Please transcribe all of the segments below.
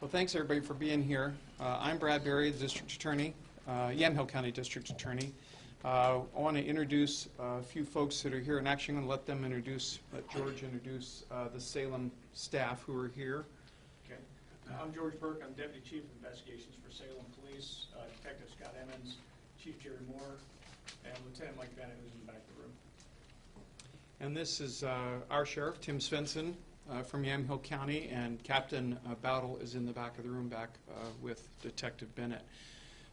Well, thanks everybody for being here. I'm Brad Berry, the District Attorney, Yamhill County District Attorney. I want to introduce a few folks that are here, and actually I'm going to let George introduce the Salem staff who are here. Okay. I'm George Burke. I'm Deputy Chief of Investigations for Salem Police, Detective Scott Emmons, Chief Jerry Moore, and Lieutenant Mike Bennett, who's in the back of the room. And this is our Sheriff, Tim Svensson, from Yamhill County, and Captain Bowdle is in the back of the room with Detective Bennett.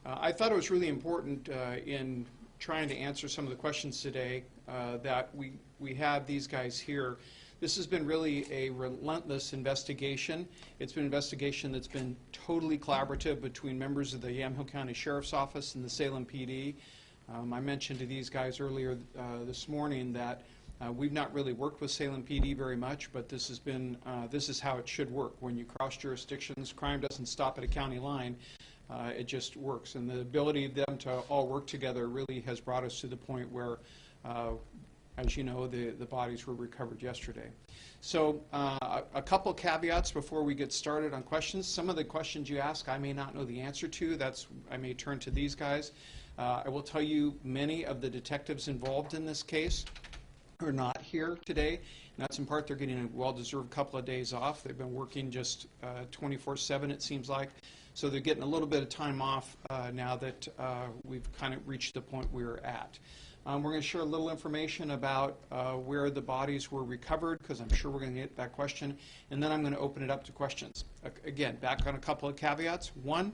I thought it was really important in trying to answer some of the questions today that we have these guys here. This has been really a relentless investigation. It's been an investigation that's been totally collaborative between members of the Yamhill County Sheriff's Office and the Salem PD. I mentioned to these guys earlier this morning that we've not really worked with Salem PD very much, but this is how it should work. When you cross jurisdictions, crime doesn't stop at a county line. It just works, and the ability of them to all work together really has brought us to the point where, as you know, the bodies were recovered yesterday. So a couple caveats before we get started on questions. Some of the questions you ask I may not know the answer to. I may turn to these guys. I will tell you many of the detectives involved in this case are not here today, and that's in part they're getting a well-deserved couple of days off. They've been working just 24/7, it seems like. So they're getting a little bit of time off now that we've kind of reached the point we're at. We're going to share a little information about where the bodies were recovered, because I'm sure we're going to get that question, and then I'm going to open it up to questions. Again, back on a couple of caveats. One,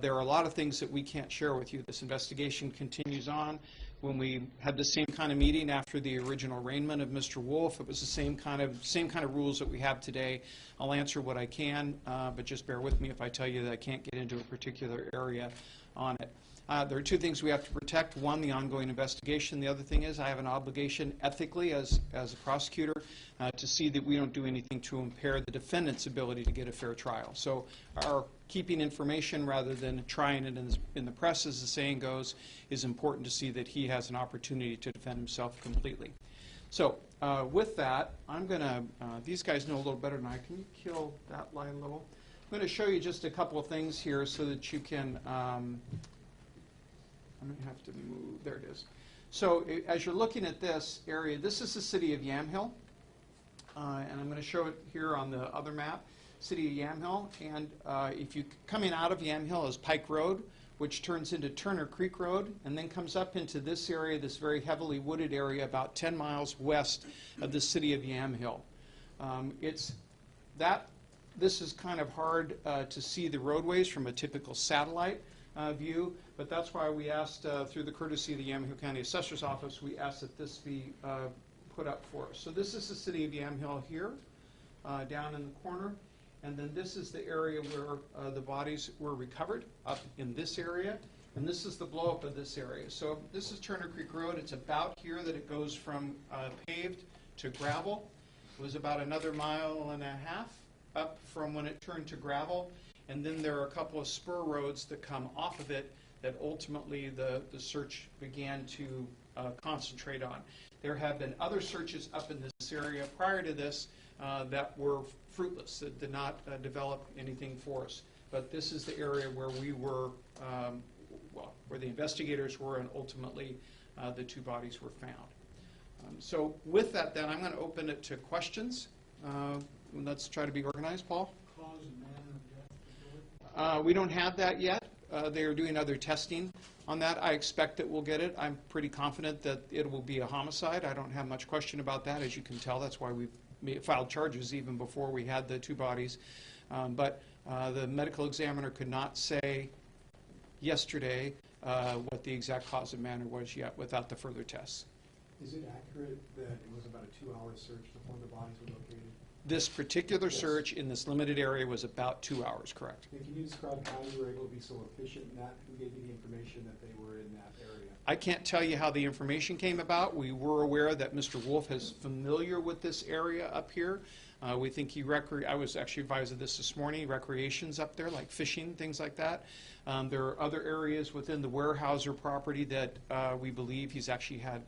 there are a lot of things that we can't share with you. This investigation continues on. When we had the same kind of meeting after the original arraignment of Mr. Wolf, it was the same kind of rules that we have today. I'll answer what I can, but just bear with me if I tell you that I can't get into a particular area on it. There are two things we have to protect. One, the ongoing investigation. The other thing is I have an obligation ethically as a prosecutor to see that we don't do anything to impair the defendant's ability to get a fair trial. So our keeping information rather than trying it in the press, as the saying goes, is important to see that he has an opportunity to defend himself completely. So with that, I'm going to, these guys know a little better than I. Can you kill that light a little? I'm going to show you just a couple of things here so that you can, I'm going to have to move, there it is. So as you're looking at this area, this is the city of Yamhill, and I'm going to show it here on the other map. City of Yamhill, and if you coming out of Yamhill is Pike Road, which turns into Turner Creek Road, and then comes up into this area, this very heavily wooded area, about 10 miles west of the city of Yamhill. This is kind of hard to see the roadways from a typical satellite view, but that's why we asked, through the courtesy of the Yamhill County Assessor's Office, we asked that this be put up for us. So this is the city of Yamhill here, down in the corner. And then this is the area where the bodies were recovered, up in this area. And this is the blow-up of this area. So this is Turner Creek Road. It's about here that it goes from paved to gravel. It was about another 1.5 miles up from when it turned to gravel. And then there are a couple of spur roads that come off of it that ultimately the search began to concentrate on. There have been other searches up in this area prior to this that were fruitless, that did not develop anything for us. But this is the area where we were, where the investigators were, and ultimately the two bodies were found. So with that then, I'm going to open it to questions. Let's try to be organized. Paul? Cause and manner of death? We don't have that yet. They are doing other testing on that. I expect that we'll get it. I'm pretty confident that it will be a homicide. I don't have much question about that. As you can tell, that's why we've filed charges even before we had the two bodies. But the medical examiner could not say yesterday what the exact cause of manner was yet without the further tests. Is it accurate that it was about a 2-hour search before the bodies were located? This particular search in this limited area was about 2 hours, correct? And can you describe how you were able to be so efficient in that? Who gave you the information that they were in that area? I can't tell you how the information came about. We were aware that Mr. Wolf is familiar with this area up here. We think I was actually advised of this morning, recreation's up there, like fishing, things like that. There are other areas within the Weyerhaeuser property that we believe he's actually had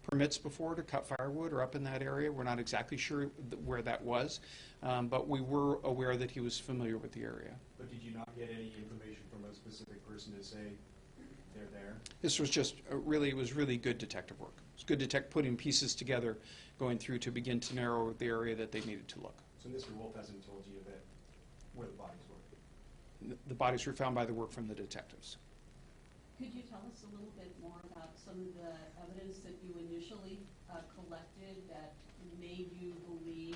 permits before to cut firewood or up in that area. We're not exactly sure where that was, but we were aware that he was familiar with the area. But did you not get any information from a specific person to say they're there? This was just it was really good detective work. It was good putting pieces together, going through to begin to narrow the area that they needed to look. So Mr. Wolf hasn't told you that where the bodies were? The bodies were found by the work from the detectives. Could you tell us a little bit more about some of the evidence that you initially collected that made you believe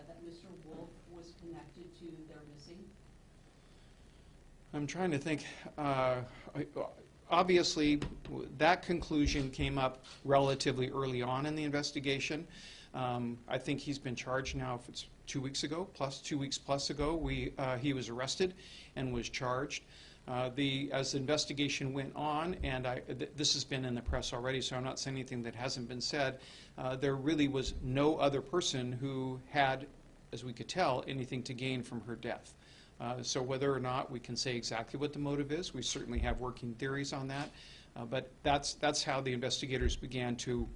that Mr. Wolf was connected to their missing? I'm trying to think. Obviously, that conclusion came up relatively early on in the investigation. I think he's been charged now, if it's 2 weeks ago, plus 2 weeks plus ago, he was arrested and was charged. As the investigation went on, and this has been in the press already, so I'm not saying anything that hasn't been said, there really was no other person who had, as we could tell, anything to gain from her death. So whether or not we can say exactly what the motive is, we certainly have working theories on that. But that's how the investigators began to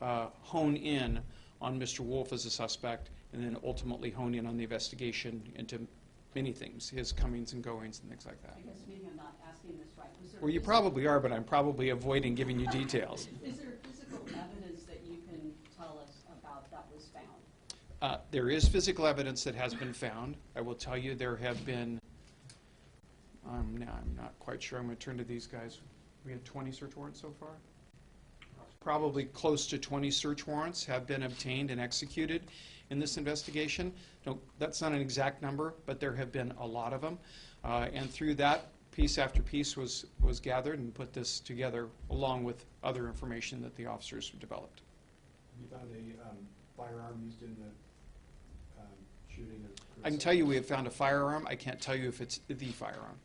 hone in on Mr. Wolf as a suspect, and then ultimately hone in on the investigation into many things, his comings and goings and things like that. I guess maybe I'm not asking this right. Well, you probably are, but I'm probably avoiding giving you details. Is there physical evidence that you can tell us about that was found? There is physical evidence that has been found. I will tell you there have been, I'm not quite sure, I'm going to turn to these guys. We had 20 search warrants so far? Probably close to 20 search warrants have been obtained and executed in this investigation. That's not an exact number, but there have been a lot of them. And through that, piece after piece was gathered and put this together along with other information that the officers developed. You found a firearm used in the shooting of Karissa? I can tell you we have found a firearm. I can't tell you if it's the firearm.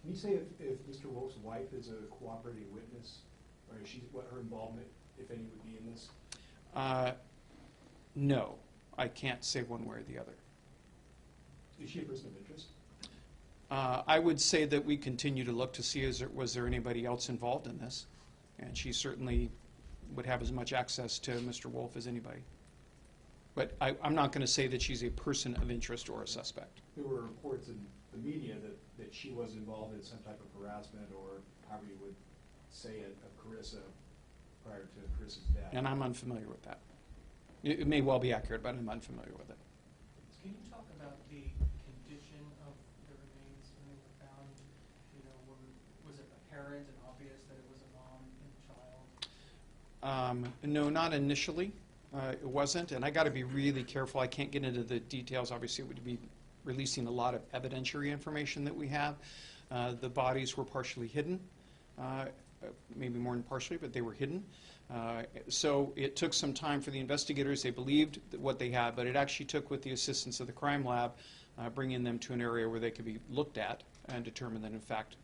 Can you say if Mr. Wolf's wife is a cooperating witness, or what her involvement, if any, would be in this? No, I can't say one way or the other. Is she a person of interest? I would say that we continue to look to see was there anybody else involved in this, and she certainly would have as much access to Mr. Wolf as anybody. But I'm not going to say that she's a person of interest or a suspect. There were reports in the media that she was involved in some type of harassment, or however you would say it, of Karissa prior to Karissa's death. And I'm unfamiliar with that. It may well be accurate, but I'm unfamiliar with it. Can you talk about the condition of the remains when they were found? You know, was it apparent and obvious that it was a mom and child? No, not initially. It wasn't, and I got to be really careful. I can't get into the details. Obviously, it would be releasing a lot of evidentiary information that we have. The bodies were partially hidden, maybe more than partially, but they were hidden. So it took some time for the investigators. They believed what they had, but it actually took, with the assistance of the crime lab, bringing them to an area where they could be looked at and determine that, in fact,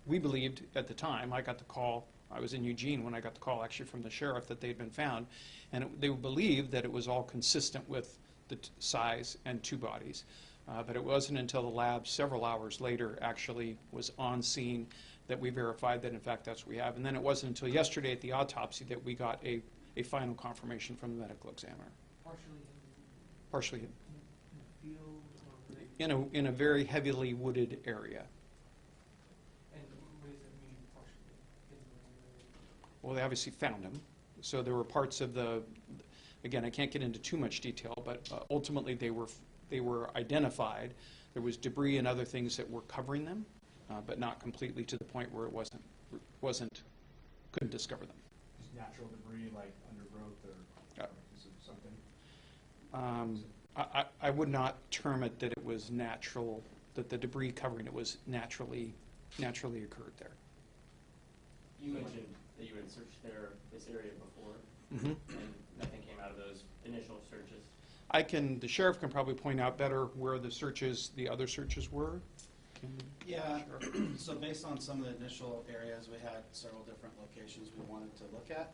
we believed at the time. I got the call. I was in Eugene when I got the call, actually, from the sheriff that they had been found, and they believed that it was all consistent with the size and two bodies. But it wasn't until the lab, several hours later, actually was on scene that we verified that, in fact, that's what we have. And then it wasn't until yesterday at the autopsy that we got a final confirmation from the medical examiner. Partially hidden. In the field? Or In a very heavily wooded area. And what does that mean, partially hidden? Well, they obviously found him. So there were parts of again, I can't get into too much detail, but ultimately they were identified. There was debris and other things that were covering them, but not completely to the point where it couldn't discover them. Just natural debris like undergrowth or something? I would not term it that it was natural, that the debris covering it was naturally occurred there. You mentioned that you had searched this area before, Mm-hmm. and nothing came out of those initial searches. The sheriff can probably point out better where the other searches were. Yeah, so based on some of the initial areas, we had several different locations we wanted to look at.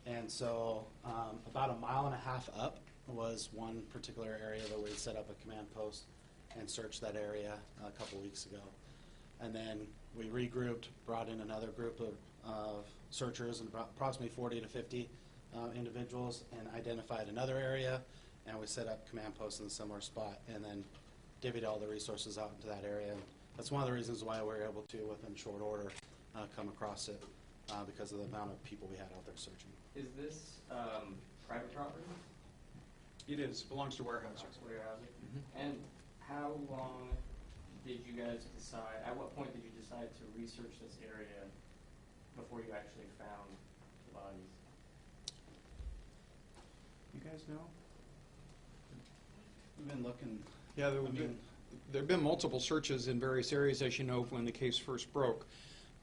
And so about 1.5 miles up was one particular area where we set up a command post and searched that area a couple weeks ago. And then we regrouped, brought in another group of of searchers, and approximately 40 to 50 individuals, and identified another area, and we set up command posts in a similar spot, and then divvied all the resources out into that area. And that's one of the reasons why we were able to, within short order, come across it, because of the amount of people we had out there searching. Is this private property? It is, belongs to Weyerhaeuser. Warehousing? Mhm. And how long did you guys decide, at what point did you decide to research this area before you actually found the bodies? You guys know? We've been looking. Yeah, I mean, there have been multiple searches in various areas, as you know, when the case first broke.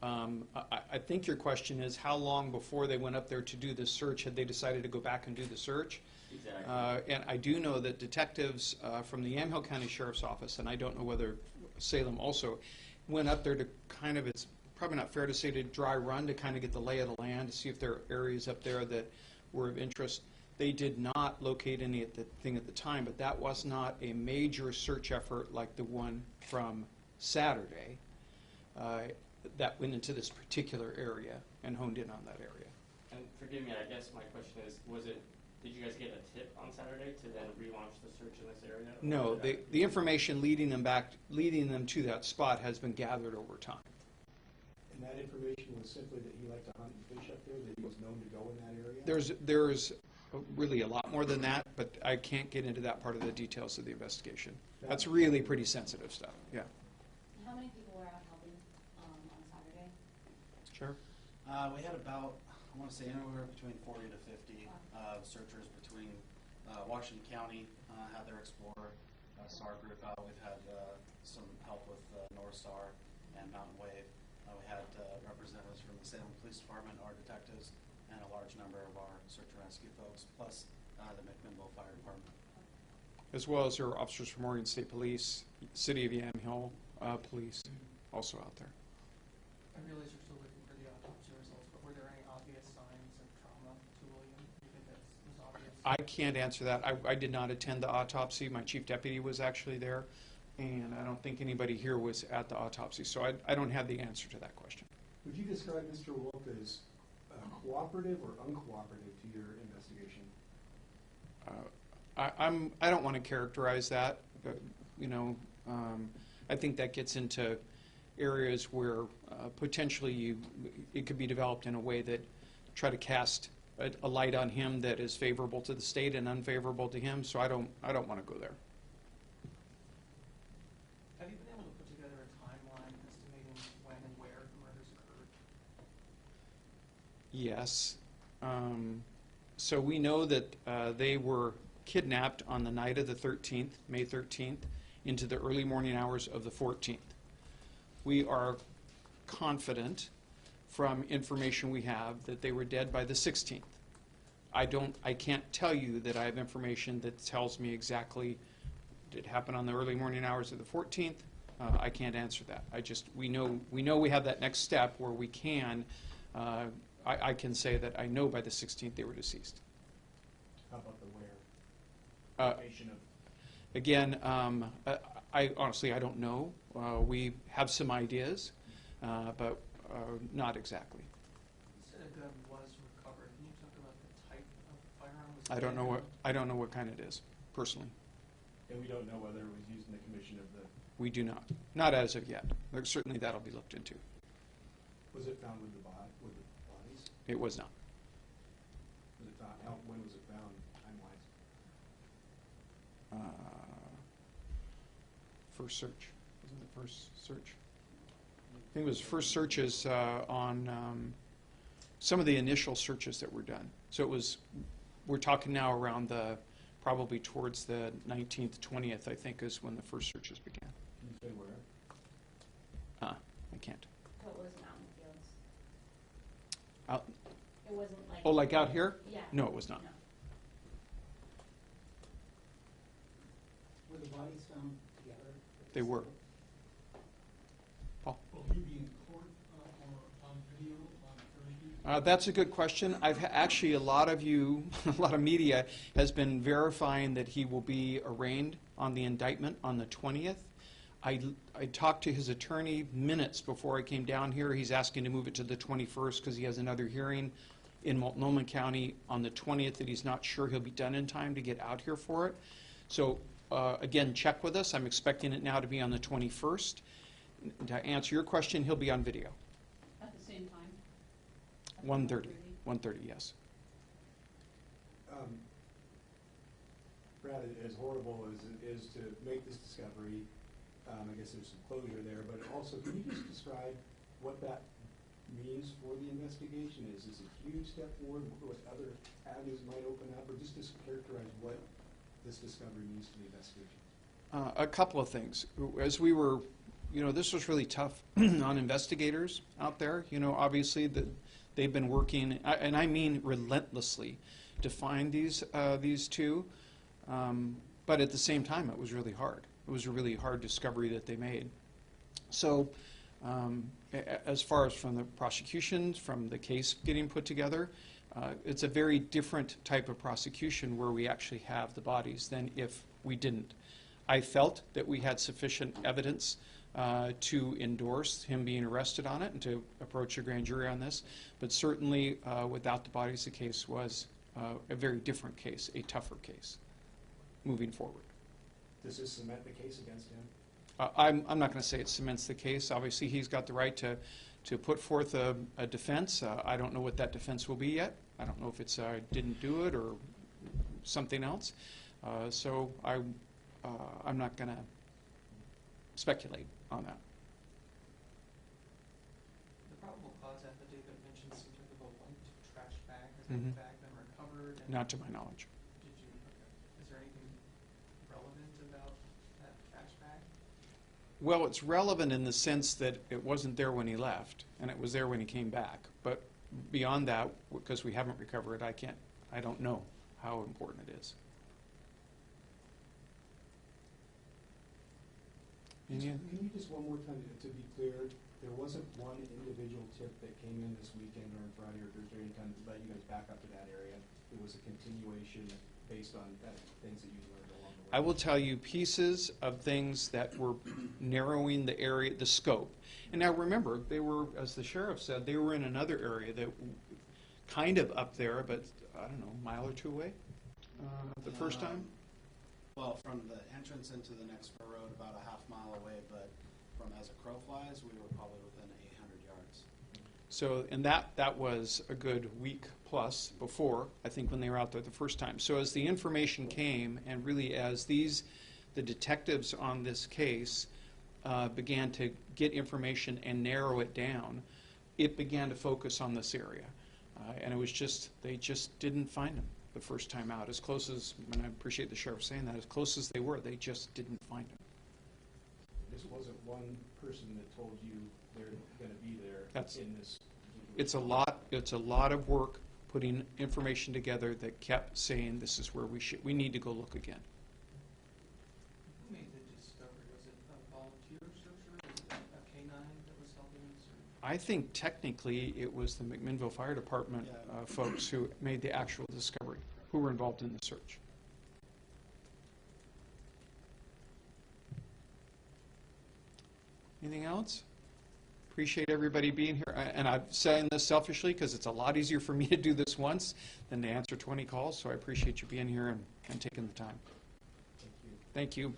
I think your question is how long before they went up there to do this search had they decided to go back and do the search? Exactly. And I do know that detectives from the Yamhill County Sheriff's Office, and I don't know whether Salem also, went up there to kind of, it's probably not fair to say to dry run, to kind of get the lay of the land, to see if there are areas up there that were of interest. They did not locate anything at the time, but that was not a major search effort like the one from Saturday that went into this particular area and honed in on that area. And forgive me, I guess my question is, did you guys get a tip on Saturday to then relaunch the search in this area? Or No, did that- the information leading them to that spot has been gathered over time. And that information was simply that he liked to hunt and fish up there, that he was known to go in that area? There's really a lot more than that, but I can't get into that part of the details of the investigation. That's really pretty sensitive stuff, yeah. How many people were out helping on Saturday? Sure. We had about, I want to say, anywhere between 40 to 50 searchers between Washington County, had their Explorer SAR group out. We've had some help with North Star and Mountain Wave. We had representatives from the Salem Police Department, our detectives, and a large number of our search and rescue folks, plus the McMinnville Fire Department. As well as there are officers from Oregon State Police, City of Yamhill Police, also out there. I realize you're still waiting for the autopsy results, but were there any obvious signs of trauma to William? Do you think that was obvious? I can't answer that. I did not attend the autopsy. My chief deputy was actually there, and I don't think anybody here was at the autopsy, so I don't have the answer to that question. Would you describe Mr. Wolf as cooperative or uncooperative to your investigation? I don't want to characterize that, but, I think that gets into areas where potentially it could be developed in a way that try to cast a light on him that is favorable to the state and unfavorable to him. So I don't want to go there. Have you been able to put together a timeline estimating when and where the murders occurred? Yes. So we know that they were kidnapped on the night of the 13th, May 13th, into the early morning hours of the 14th. We are confident from information we have that they were dead by the 16th. I can't tell you that I have information that tells me exactly did it happen on the early morning hours of the 14th. I can't answer that. We know we have that next step where we can. I can say that I know by the 16th they were deceased. How about the where? Location of Again, I honestly don't know. We have some ideas, but not exactly. You said a gun was recovered. Can you talk about the type of firearm? Was I it don't know handgun? I don't know what kind it is, personally. And we don't know whether it was used in the commission of the, We do not as of yet. Certainly that'll be looked into. was it found with the bodies? It was not. Was it found, when was it found, time-wise? First search. Wasn't the first search? I think it was first searches on some of the initial searches that were done. So we're talking now around probably towards the 19th, 20th, I think, is when the first searches began. Can you say where? I can't. So it wasn't out in the fields? Out, It wasn't like... oh, like out here? Yeah. No, it was not. No. Were the bodies found together? They were. Paul? Will he be in court or on video on Thursday? That's a good question. Actually, a lot of media has been verifying that he will be arraigned on the indictment on the 20th. I talked to his attorney minutes before I came down here. He's asking to move it to the 21st because he has another hearing in Multnomah County on the 20th that he's not sure he'll be done in time to get out here for it. So again, check with us. I'm expecting it now to be on the 21st. To answer your question, he'll be on video. At the same time? At 1:30. 1:30? 1:30, yes. Brad, as horrible as it is to make this discovery, I guess there's some closure there, but also, can you just describe what that means for the investigation? Is this a huge step forward, what other avenues might open up, or just characterize what this discovery means to the investigation? A couple of things. As we were, this was really tough on investigators out there. Obviously they've been working, and I mean relentlessly, to find these two. But at the same time, it was really hard. It was a really hard discovery that they made. So as far as from the prosecutions, from the case getting put together, it's a very different type of prosecution where we actually have the bodies than if we didn't. I felt that we had sufficient evidence to endorse him being arrested on it and to approach a grand jury on this, but certainly without the bodies, the case was a very different case, a tougher case moving forward. Does this cement the case against him? I'm not going to say it cements the case. Obviously, he's got the right to put forth a defense. I don't know what that defense will be yet. I don't know if it's didn't do it or something else. So I'm not going to speculate on that. The probable cause affidavit mentions some type of a white trash bag. Has Mhm. that bag been recovered? And Not to my knowledge. Did you, is there anything relevant about that trash bag? Well, it's relevant in the sense that it wasn't there when he left, and it was there when he came back. But beyond that, because we haven't recovered it, I don't know how important it is. Can you just one more time, to be clear, there wasn't one individual tip that came in this weekend or on Friday or Thursday, any time that led you guys back up to that area? It was a continuation based on things that you learned along the way? I will tell you pieces of things that were narrowing the area, the scope. And now remember, they were, as the sheriff said, they were in another area that kind of up there, but I don't know, a mile or two away the first time? Well, from the entrance into the next road, about a half mile away, but from as a crow flies, we were probably within 800 yards. So, and that was a good week plus before, I think, when they were out there the first time. So as the information came, and really as the detectives on this case began to get information and narrow it down, it began to focus on this area. And it was they just didn't find him the first time out. As close as, and I appreciate the sheriff saying that, as close as they were, they just didn't find him. This wasn't one person that told you they're going to be there in this. It's a lot of work putting information together that kept saying this is where we need to go look again. Who made the discovery? Was it a volunteer searcher? Was it a K-9 that was helping the search? I think technically it was the McMinnville Fire Department folks who made the actual discovery, who were involved in the search. Anything else? Appreciate everybody being here. And I'm saying this selfishly because it's a lot easier for me to do this once than to answer 20 calls, so I appreciate you being here and taking the time. Thank you. Thank you.